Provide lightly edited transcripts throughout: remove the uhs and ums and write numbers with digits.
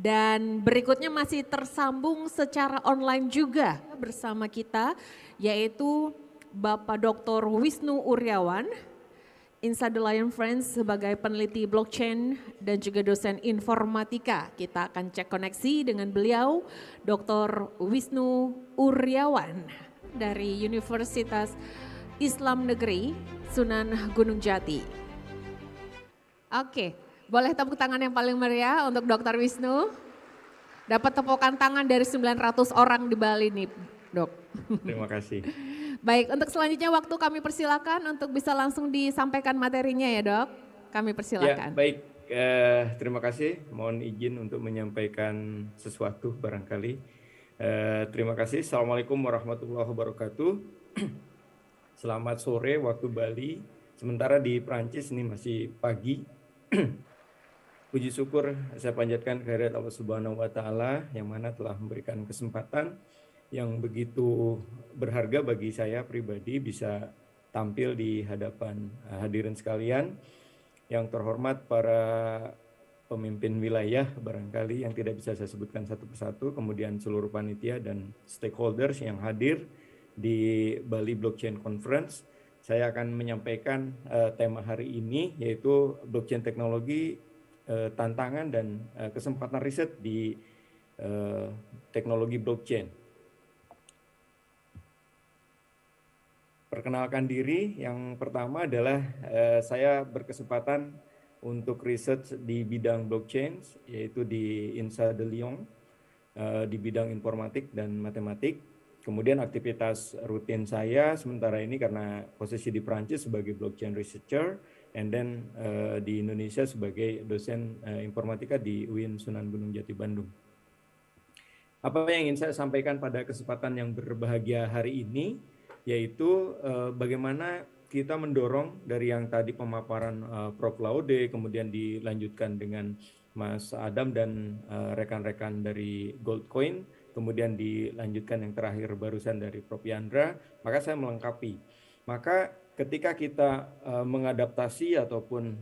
Dan berikutnya masih tersambung secara online juga bersama kita, yaitu Bapak Dr. Wisnu Uryawan, Inside the Lion Friends sebagai peneliti blockchain dan juga dosen informatika. Kita akan cek koneksi dengan beliau, Dr. Wisnu Uryawan dari Universitas Islam Negeri Sunan Gunung Jati. Oke, boleh tepuk tangan yang paling meriah untuk Dr. Wisnu. Dapat tepukan tangan dari 900 orang di Bali nih, Dok. Terima kasih. Baik, untuk selanjutnya waktu kami persilakan untuk bisa langsung disampaikan materinya ya, Dok. Kami persilakan. Ya, baik. Terima kasih. Mohon izin untuk menyampaikan sesuatu barangkali. Terima kasih. Assalamualaikum warahmatullahi wabarakatuh. Selamat sore waktu Bali. Sementara di Prancis ini masih pagi. Puji syukur saya panjatkan kehadirat Allah Subhanahu wa taala yang mana telah memberikan kesempatan yang begitu berharga bagi saya pribadi bisa tampil di hadapan hadirin sekalian. Yang terhormat para pemimpin wilayah barangkali yang tidak bisa saya sebutkan satu persatu, kemudian seluruh panitia dan stakeholders yang hadir di Bali Blockchain Conference. Saya akan menyampaikan tema hari ini yaitu blockchain teknologi, tantangan dan kesempatan riset di teknologi blockchain. Perkenalkan diri, yang pertama adalah saya berkesempatan untuk riset di bidang blockchain, yaitu di INSA de Lyon, di bidang informatik dan matematik. Kemudian aktivitas rutin saya sementara ini karena posisi di Prancis sebagai blockchain researcher, and then di Indonesia sebagai dosen informatika di UIN Sunan Gunung Jati Bandung. Apa yang ingin saya sampaikan pada kesempatan yang berbahagia hari ini, yaitu bagaimana kita mendorong dari yang tadi pemaparan Prof. Laude, kemudian dilanjutkan dengan Mas Adam dan rekan-rekan dari Goldcoin, kemudian dilanjutkan yang terakhir barusan dari Prof. Yandra, maka saya melengkapi. Maka ketika kita mengadaptasi ataupun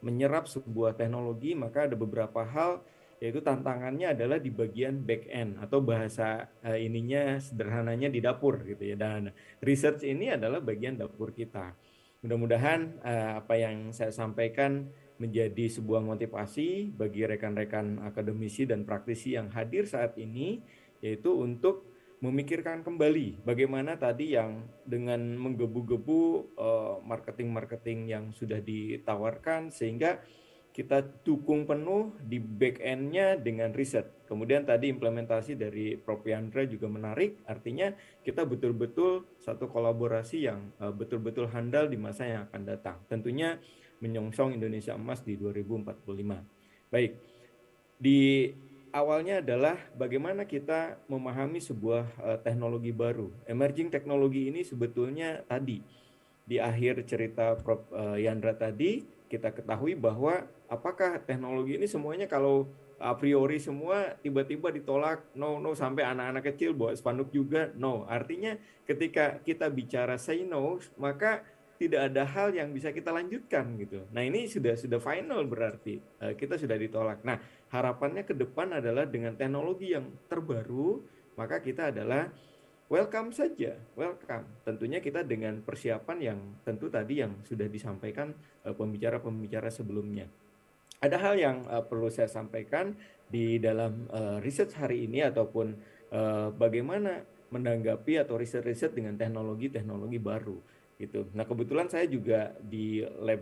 menyerap sebuah teknologi, maka ada beberapa hal, yaitu tantangannya adalah di bagian back end atau bahasa ininya sederhananya di dapur gitu ya, dan research ini adalah bagian dapur kita. Mudah-mudahan apa yang saya sampaikan menjadi sebuah motivasi bagi rekan-rekan akademisi dan praktisi yang hadir saat ini, yaitu untuk memikirkan kembali bagaimana tadi yang dengan menggebu-gebu marketing-marketing yang sudah ditawarkan, sehingga kita dukung penuh di back end-nya dengan riset. Kemudian tadi implementasi dari Prof. Yandra juga menarik, artinya kita betul-betul satu kolaborasi yang betul-betul handal di masa yang akan datang. Tentunya menyongsong Indonesia Emas di 2045. Baik, di awalnya adalah bagaimana kita memahami sebuah teknologi baru. Emerging teknologi ini sebetulnya tadi, di akhir cerita Prof. Yandra tadi, kita ketahui bahwa apakah teknologi ini semuanya kalau a priori semua tiba-tiba ditolak, no, sampai anak-anak kecil bawa spanduk juga, no. Artinya ketika kita bicara say no, maka tidak ada hal yang bisa kita lanjutkan gitu. Nah ini sudah final berarti kita sudah ditolak. Nah harapannya ke depan adalah dengan teknologi yang terbaru, maka kita adalah welcome saja, welcome. Tentunya kita dengan persiapan yang tentu tadi yang sudah disampaikan pembicara-pembicara sebelumnya. Ada hal yang perlu saya sampaikan di dalam riset hari ini ataupun bagaimana menanggapi atau riset-riset dengan teknologi-teknologi baru gitu. Nah kebetulan saya juga di lab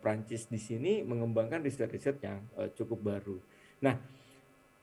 Prancis di sini mengembangkan riset-riset yang cukup baru. Nah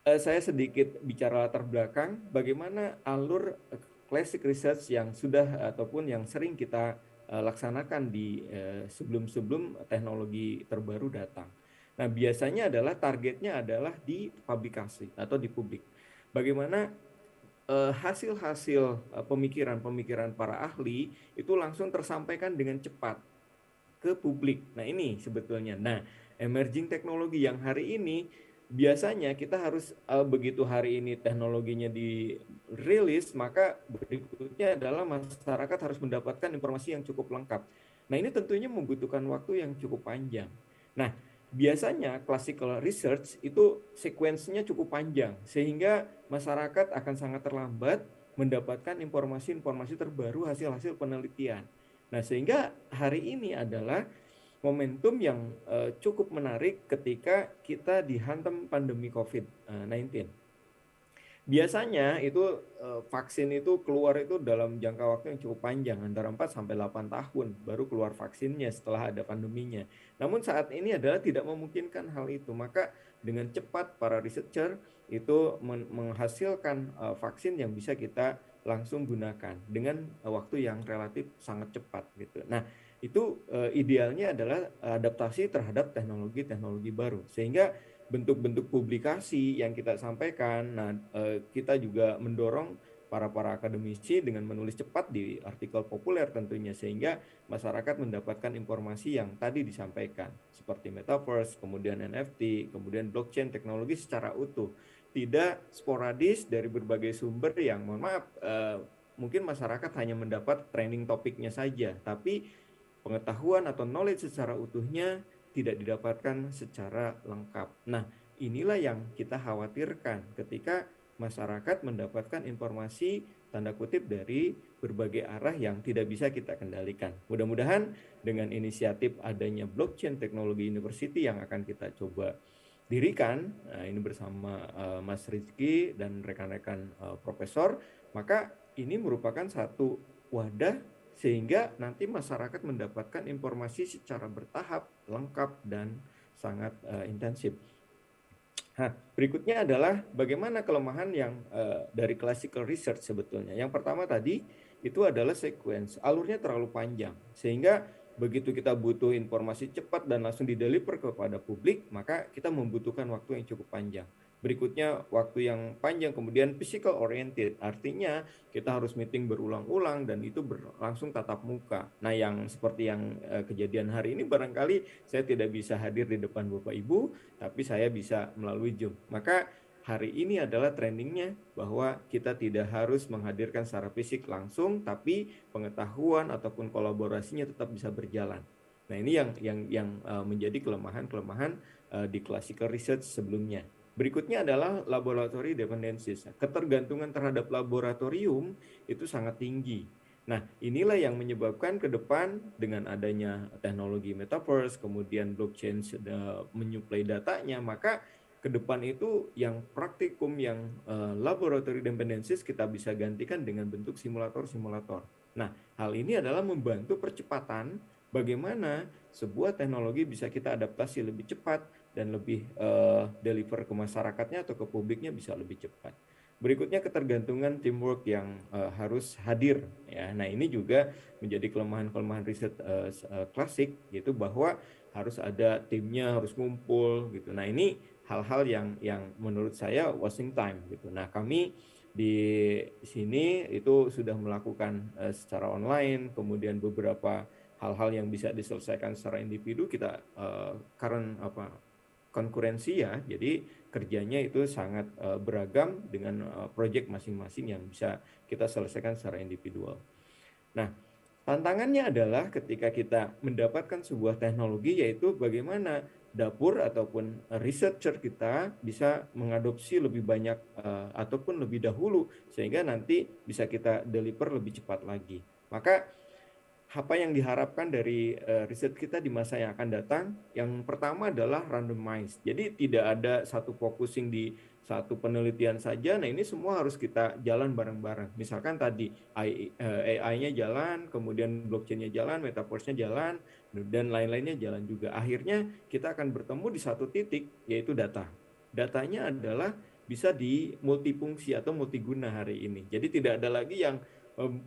saya sedikit bicara latar belakang bagaimana alur classic research yang sudah ataupun yang sering kita laksanakan di sebelum teknologi terbaru datang. Nah biasanya adalah targetnya adalah di publikasi atau di publik. Bagaimana hasil-hasil pemikiran-pemikiran para ahli itu langsung tersampaikan dengan cepat ke publik. Nah ini sebetulnya. Nah emerging teknologi yang hari ini biasanya kita harus begitu hari ini teknologinya dirilis, maka berikutnya adalah masyarakat harus mendapatkan informasi yang cukup lengkap. Nah ini tentunya membutuhkan waktu yang cukup panjang. Nah biasanya classical research itu sekuensinya cukup panjang, sehingga masyarakat akan sangat terlambat mendapatkan informasi-informasi terbaru hasil-hasil penelitian. Nah, sehingga hari ini adalah momentum yang cukup menarik ketika kita dihantam pandemi COVID-19. Biasanya itu vaksin itu keluar itu dalam jangka waktu yang cukup panjang, antara 4 sampai 8 tahun baru keluar vaksinnya setelah ada pandeminya. Namun saat ini adalah tidak memungkinkan hal itu. Maka dengan cepat para researcher itu menghasilkan vaksin yang bisa kita langsung gunakan dengan waktu yang relatif sangat cepat gitu. Nah, itu idealnya adalah adaptasi terhadap teknologi-teknologi baru, sehingga bentuk-bentuk publikasi yang kita sampaikan. Nah, kita juga mendorong para akademisi dengan menulis cepat di artikel populer tentunya, sehingga masyarakat mendapatkan informasi yang tadi disampaikan seperti metaverse, kemudian NFT, kemudian blockchain teknologi secara utuh, tidak sporadis dari berbagai sumber yang mohon maaf mungkin masyarakat hanya mendapat training topiknya saja, tapi pengetahuan atau knowledge secara utuhnya tidak didapatkan secara lengkap. Nah, inilah yang kita khawatirkan ketika masyarakat mendapatkan informasi tanda kutip dari berbagai arah yang tidak bisa kita kendalikan. Mudah-mudahan dengan inisiatif adanya blockchain teknologi university yang akan kita coba dirikan, ini bersama Mas Rizky dan rekan-rekan profesor, maka ini merupakan satu wadah sehingga nanti masyarakat mendapatkan informasi secara bertahap, lengkap, dan sangat intensif. Nah, berikutnya adalah bagaimana kelemahan yang dari classical research sebetulnya. Yang pertama tadi itu adalah sequence, alurnya terlalu panjang, sehingga begitu kita butuh informasi cepat dan langsung dideliver kepada publik, maka kita membutuhkan waktu yang cukup panjang. Berikutnya waktu yang panjang, kemudian physical oriented, artinya kita harus meeting berulang-ulang dan itu berlangsung tatap muka. Nah, yang seperti yang kejadian hari ini barangkali saya tidak bisa hadir di depan Bapak Ibu, tapi saya bisa melalui Zoom. Maka hari ini adalah trendingnya bahwa kita tidak harus menghadirkan secara fisik langsung, tapi pengetahuan ataupun kolaborasinya tetap bisa berjalan. Nah, ini yang menjadi kelemahan-kelemahan di classical research sebelumnya. Berikutnya adalah laboratory dependencies. Ketergantungan terhadap laboratorium itu sangat tinggi. Nah, inilah yang menyebabkan ke depan dengan adanya teknologi metaverse, kemudian blockchain menyuplai datanya, maka ke depan itu yang praktikum, yang laboratory dependencies kita bisa gantikan dengan bentuk simulator-simulator. Nah, hal ini adalah membantu percepatan bagaimana sebuah teknologi bisa kita adaptasi lebih cepat dan lebih deliver ke masyarakatnya atau ke publiknya bisa lebih cepat. Berikutnya ketergantungan teamwork yang harus hadir ya. Nah, ini juga menjadi kelemahan-kelemahan riset klasik, yaitu bahwa harus ada timnya, harus ngumpul gitu. Nah, ini hal-hal yang menurut saya wasting time gitu. Nah, kami di sini itu sudah melakukan secara online, kemudian beberapa hal-hal yang bisa diselesaikan secara individu kita konkurensi ya, jadi kerjanya itu sangat beragam dengan proyek masing-masing yang bisa kita selesaikan secara individual. Nah, tantangannya adalah ketika kita mendapatkan sebuah teknologi, yaitu bagaimana dapur ataupun researcher kita bisa mengadopsi lebih banyak ataupun lebih dahulu sehingga nanti bisa kita deliver lebih cepat lagi. Maka apa yang diharapkan dari riset kita di masa yang akan datang, yang pertama adalah randomized. Jadi tidak ada satu focusing di satu penelitian saja. Nah, ini semua harus kita jalan bareng-bareng. Misalkan tadi AI-nya jalan, kemudian blockchain-nya jalan, metaverse-nya jalan, dan lain-lainnya jalan juga. Akhirnya kita akan bertemu di satu titik, yaitu data. Datanya adalah bisa di multifungsi atau multiguna hari ini. Jadi tidak ada lagi yang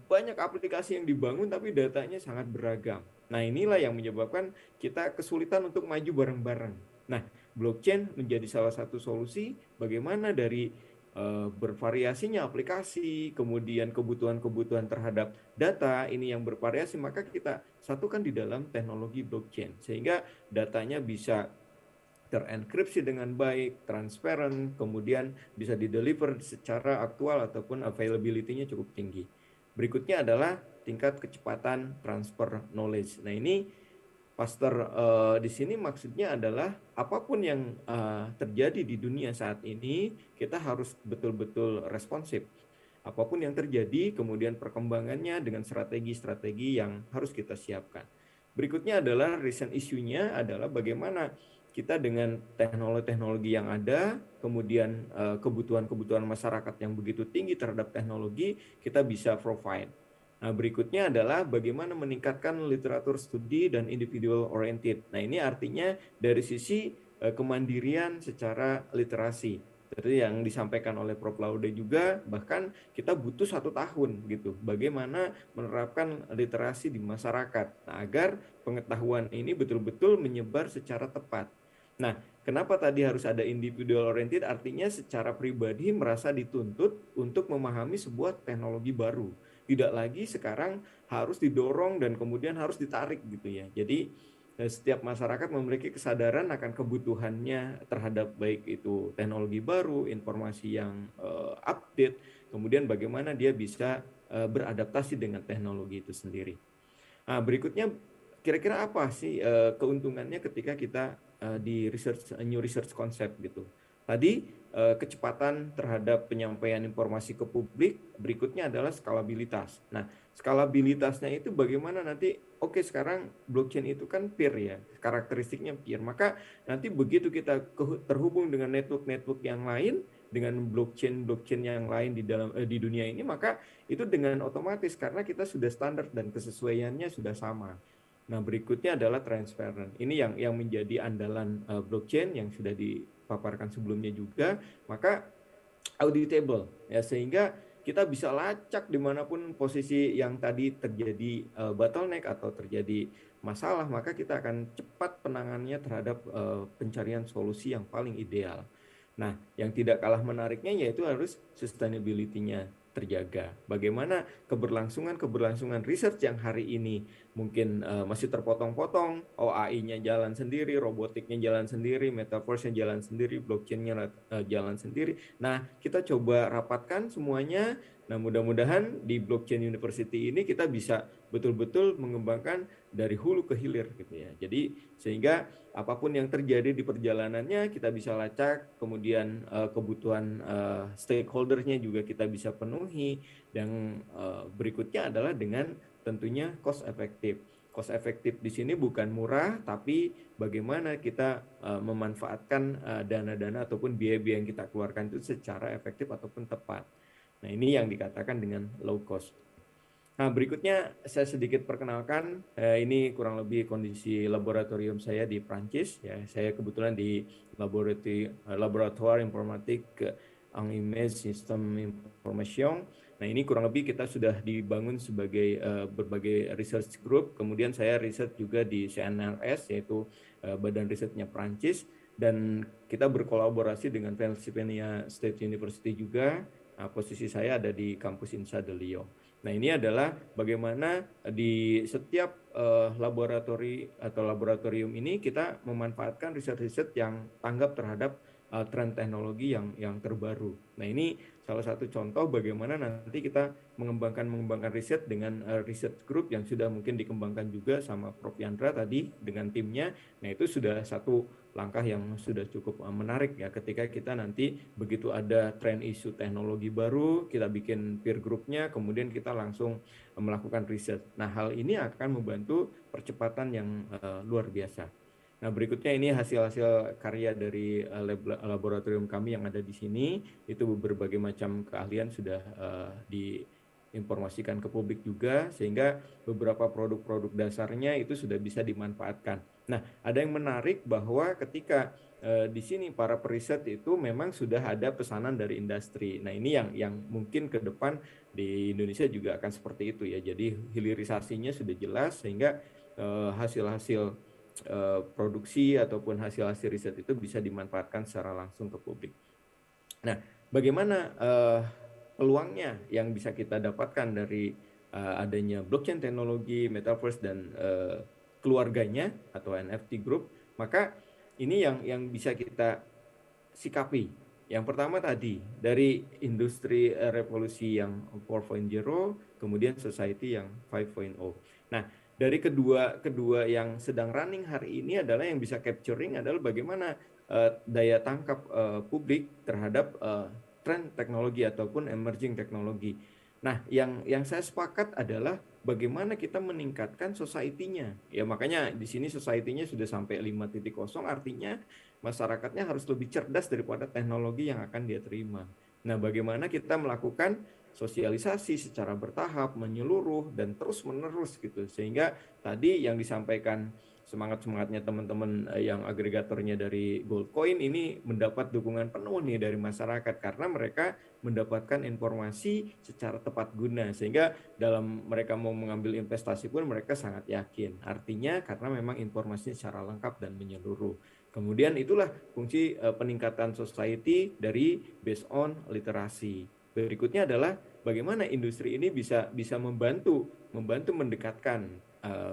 banyak aplikasi yang dibangun tapi datanya sangat beragam. Nah, inilah yang menyebabkan kita kesulitan untuk maju bareng-bareng. Nah, blockchain menjadi salah satu solusi bagaimana dari bervariasinya aplikasi, kemudian kebutuhan-kebutuhan terhadap data ini yang bervariasi, maka kita satukan di dalam teknologi blockchain sehingga datanya bisa terenkripsi dengan baik, transparan, kemudian bisa dideliver secara aktual ataupun availability-nya cukup tinggi. Berikutnya adalah tingkat kecepatan transfer knowledge. Nah, ini Pastor di sini maksudnya adalah apapun yang terjadi di dunia saat ini, kita harus betul-betul responsif. Apapun yang terjadi, kemudian perkembangannya dengan strategi-strategi yang harus kita siapkan. Berikutnya adalah recent issue-nya adalah bagaimana kita dengan teknologi-teknologi yang ada, kemudian kebutuhan-kebutuhan masyarakat yang begitu tinggi terhadap teknologi, kita bisa provide. Nah, berikutnya adalah bagaimana meningkatkan literatur studi dan individual oriented. Nah, ini artinya dari sisi kemandirian secara literasi. Seperti yang disampaikan oleh Prof. Laude juga, bahkan kita butuh 1 tahun gitu, bagaimana menerapkan literasi di masyarakat. Nah, agar pengetahuan ini betul-betul menyebar secara tepat. Nah, kenapa tadi harus ada individual oriented? Artinya secara pribadi merasa dituntut untuk memahami sebuah teknologi baru. Tidak lagi sekarang harus didorong dan kemudian harus ditarik gitu ya. Jadi setiap masyarakat memiliki kesadaran akan kebutuhannya terhadap baik itu teknologi baru, informasi yang update, kemudian bagaimana dia bisa beradaptasi dengan teknologi itu sendiri. Nah, berikutnya kira-kira apa sih keuntungannya ketika kita di new research concept gitu. Tadi kecepatan terhadap penyampaian informasi ke publik, berikutnya adalah skalabilitas. Nah, skalabilitasnya itu bagaimana nanti, oke sekarang blockchain itu kan peer ya, karakteristiknya peer, maka nanti begitu kita terhubung dengan network-network yang lain, dengan blockchain yang lain di dunia ini, maka itu dengan otomatis karena kita sudah standar dan kesesuaiannya sudah sama. Nah, berikutnya adalah transparent. Ini yang menjadi andalan blockchain yang sudah dipaparkan sebelumnya juga, maka auditable ya, sehingga kita bisa lacak dimanapun posisi yang tadi terjadi bottleneck atau terjadi masalah, maka kita akan cepat penanganannya terhadap pencarian solusi yang paling ideal. Nah, yang tidak kalah menariknya yaitu harus sustainability-nya terjaga. Bagaimana keberlangsungan riset yang hari ini mungkin masih terpotong-potong, OAI-nya jalan sendiri, robotiknya jalan sendiri, metaverse-nya jalan sendiri, blockchain-nya jalan sendiri. Nah, kita coba rapatkan semuanya. Nah, mudah-mudahan di Blockchain University ini kita bisa betul-betul mengembangkan dari hulu ke hilir gitu ya. Jadi sehingga apapun yang terjadi di perjalanannya kita bisa lacak, kemudian kebutuhan stakeholder-nya juga kita bisa penuhi, dan berikutnya adalah dengan tentunya cost efektif. Cost efektif di sini bukan murah, tapi bagaimana kita memanfaatkan dana-dana ataupun biaya-biaya yang kita keluarkan itu secara efektif ataupun tepat. Nah, ini yang dikatakan dengan low cost. Nah, berikutnya saya sedikit perkenalkan, ini kurang lebih kondisi laboratorium saya di Prancis. Ya, saya kebetulan di Laboratoire Informatique en Image System Information. Nah, ini kurang lebih kita sudah dibangun sebagai berbagai research group. Kemudian saya riset juga di CNRS, yaitu Badan Risetnya Prancis. Dan kita berkolaborasi dengan Pennsylvania State University juga. Nah, posisi saya ada di kampus INSA de Lyon. Nah, ini adalah bagaimana di setiap laboratorium ini kita memanfaatkan riset-riset yang tanggap terhadap tren teknologi yang terbaru. Nah, ini salah satu contoh bagaimana nanti kita mengembangkan riset dengan riset group yang sudah mungkin dikembangkan juga sama Prof. Yandra tadi dengan timnya. Nah, itu sudah satu langkah yang sudah cukup menarik ya, ketika kita nanti begitu ada tren isu teknologi baru, kita bikin peer group-nya, kemudian kita langsung melakukan riset. Nah, hal ini akan membantu percepatan yang luar biasa. Nah, berikutnya ini hasil-hasil karya dari laboratorium kami yang ada di sini. Itu berbagai macam keahlian sudah diinformasikan ke publik juga, sehingga beberapa produk-produk dasarnya itu sudah bisa dimanfaatkan. Nah, ada yang menarik bahwa ketika di sini para periset itu memang sudah ada pesanan dari industri. Nah, ini yang mungkin ke depan di Indonesia juga akan seperti itu ya. Jadi hilirisasinya sudah jelas, sehingga hasil-hasil produksi ataupun hasil-hasil riset itu bisa dimanfaatkan secara langsung ke publik. Nah, bagaimana peluangnya yang bisa kita dapatkan dari adanya blockchain teknologi, metaverse, dan keluarganya atau NFT Group? Maka ini yang bisa kita sikapi. Yang pertama tadi, dari industri revolusi yang 4.0, kemudian society yang 5.0. Nah, dari kedua yang sedang running hari ini adalah yang bisa capturing adalah bagaimana daya tangkap publik terhadap tren teknologi ataupun emerging teknologi. Nah, yang saya sepakat adalah bagaimana kita meningkatkan society-nya. Ya, makanya di sini society-nya sudah sampai 5.0, artinya masyarakatnya harus lebih cerdas daripada teknologi yang akan dia terima. Nah, bagaimana kita melakukan sosialisasi secara bertahap, menyeluruh, dan terus-menerus gitu. Sehingga tadi yang disampaikan semangat-semangatnya teman-teman yang agregatornya dari Goldcoin ini mendapat dukungan penuh nih dari masyarakat karena mereka mendapatkan informasi secara tepat guna sehingga dalam mereka mau mengambil investasi pun mereka sangat yakin. Artinya karena memang informasinya secara lengkap dan menyeluruh. Kemudian itulah fungsi peningkatan society dari based on literasi. Berikutnya adalah bagaimana industri ini bisa membantu mendekatkan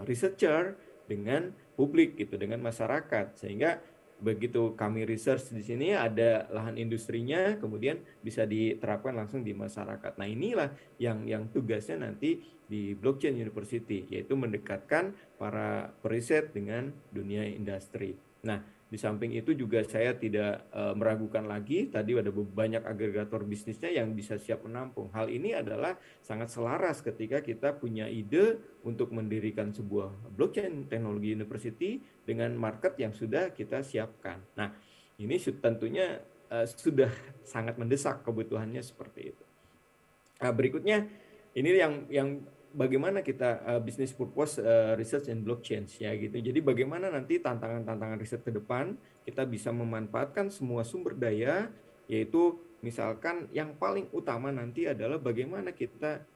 researcher dengan publik gitu, dengan masyarakat sehingga begitu kami research di sini ada lahan industrinya kemudian bisa diterapkan langsung di masyarakat. Nah, inilah yang tugasnya nanti di Blockchain University yaitu mendekatkan para periset dengan dunia industri. Nah, di samping itu juga saya tidak meragukan lagi, tadi ada banyak agregator bisnisnya yang bisa siap menampung. Hal ini adalah sangat selaras ketika kita punya ide untuk mendirikan sebuah blockchain teknologi university dengan market yang sudah kita siapkan. Nah, ini tentunya sudah sangat mendesak kebutuhannya seperti itu. Nah, berikutnya ini yang bagaimana kita business purpose research and blockchain ya gitu. Jadi bagaimana nanti tantangan-tantangan riset ke depan kita bisa memanfaatkan semua sumber daya yaitu misalkan yang paling utama nanti adalah bagaimana kita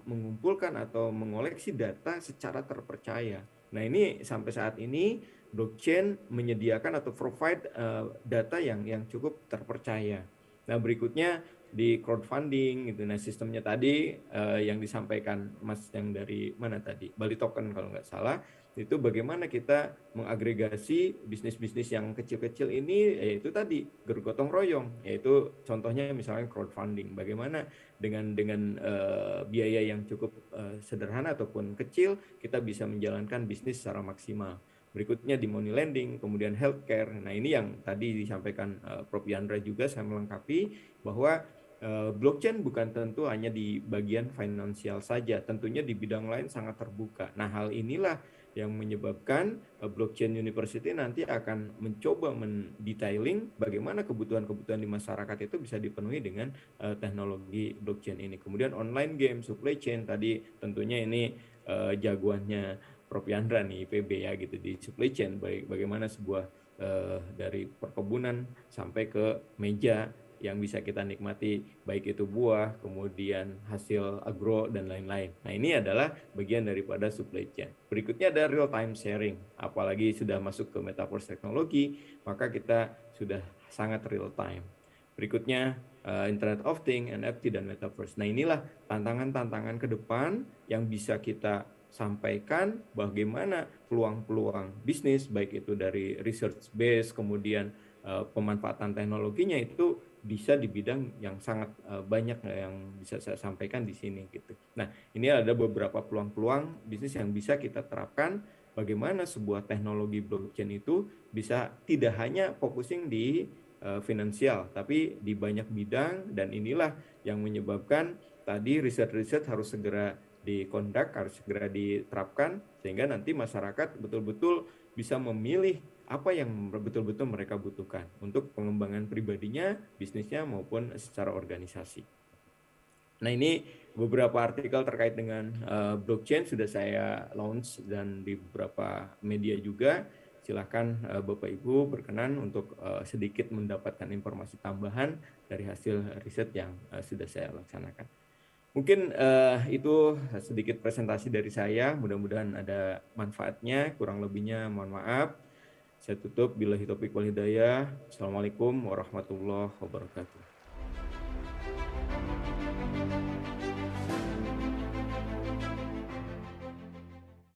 mengumpulkan atau mengoleksi data secara terpercaya. Nah, ini sampai saat ini blockchain menyediakan atau provide data yang cukup terpercaya. Nah, berikutnya di crowdfunding gitu. Nah, sistemnya tadi yang disampaikan Mas yang dari mana tadi? Bali Token kalau nggak salah, itu bagaimana kita mengagregasi bisnis-bisnis yang kecil-kecil ini yaitu tadi bergotong royong, yaitu contohnya misalnya crowdfunding. Bagaimana dengan biaya yang cukup sederhana ataupun kecil kita bisa menjalankan bisnis secara maksimal. Berikutnya di money lending, kemudian healthcare. Nah, ini yang tadi disampaikan Prof. Yandra juga saya melengkapi bahwa blockchain bukan tentu hanya di bagian finansial saja, tentunya di bidang lain sangat terbuka. Nah, hal inilah yang menyebabkan blockchain university nanti akan mencoba mendetailing bagaimana kebutuhan-kebutuhan di masyarakat itu bisa dipenuhi dengan teknologi blockchain ini. Kemudian online game, supply chain tadi tentunya ini jagoannya Prof. Yandra nih IPB ya gitu di supply chain, bagaimana sebuah dari perkebunan sampai ke meja yang bisa kita nikmati baik itu buah, kemudian hasil agro dan lain-lain. Nah, ini adalah bagian daripada supply chain. Berikutnya ada real time sharing. Apalagi sudah masuk ke metaverse teknologi, maka kita sudah sangat real time. Berikutnya Internet of Things, NFT dan metaverse. Nah, inilah tantangan-tantangan ke depan yang bisa kita sampaikan bagaimana peluang-peluang bisnis baik itu dari research base kemudian pemanfaatan teknologinya itu bisa di bidang yang sangat banyak yang bisa saya sampaikan di sini gitu. Nah, ini ada beberapa peluang-peluang bisnis yang bisa kita terapkan bagaimana sebuah teknologi blockchain itu bisa tidak hanya focusing di finansial, tapi di banyak bidang dan inilah yang menyebabkan tadi riset-riset harus segera dikondak, harus segera diterapkan sehingga nanti masyarakat betul-betul bisa memilih apa yang betul-betul mereka butuhkan untuk pengembangan pribadinya, bisnisnya maupun secara organisasi. Nah, ini beberapa artikel terkait dengan blockchain sudah saya launch dan di beberapa media juga. Silakan Bapak Ibu berkenan untuk sedikit mendapatkan informasi tambahan dari hasil riset yang sudah saya laksanakan. Mungkin itu sedikit presentasi dari saya, mudah-mudahan ada manfaatnya, kurang lebihnya mohon maaf. Saya tutup, billahi taufiq wal hidayah. Assalamualaikum warahmatullahi wabarakatuh.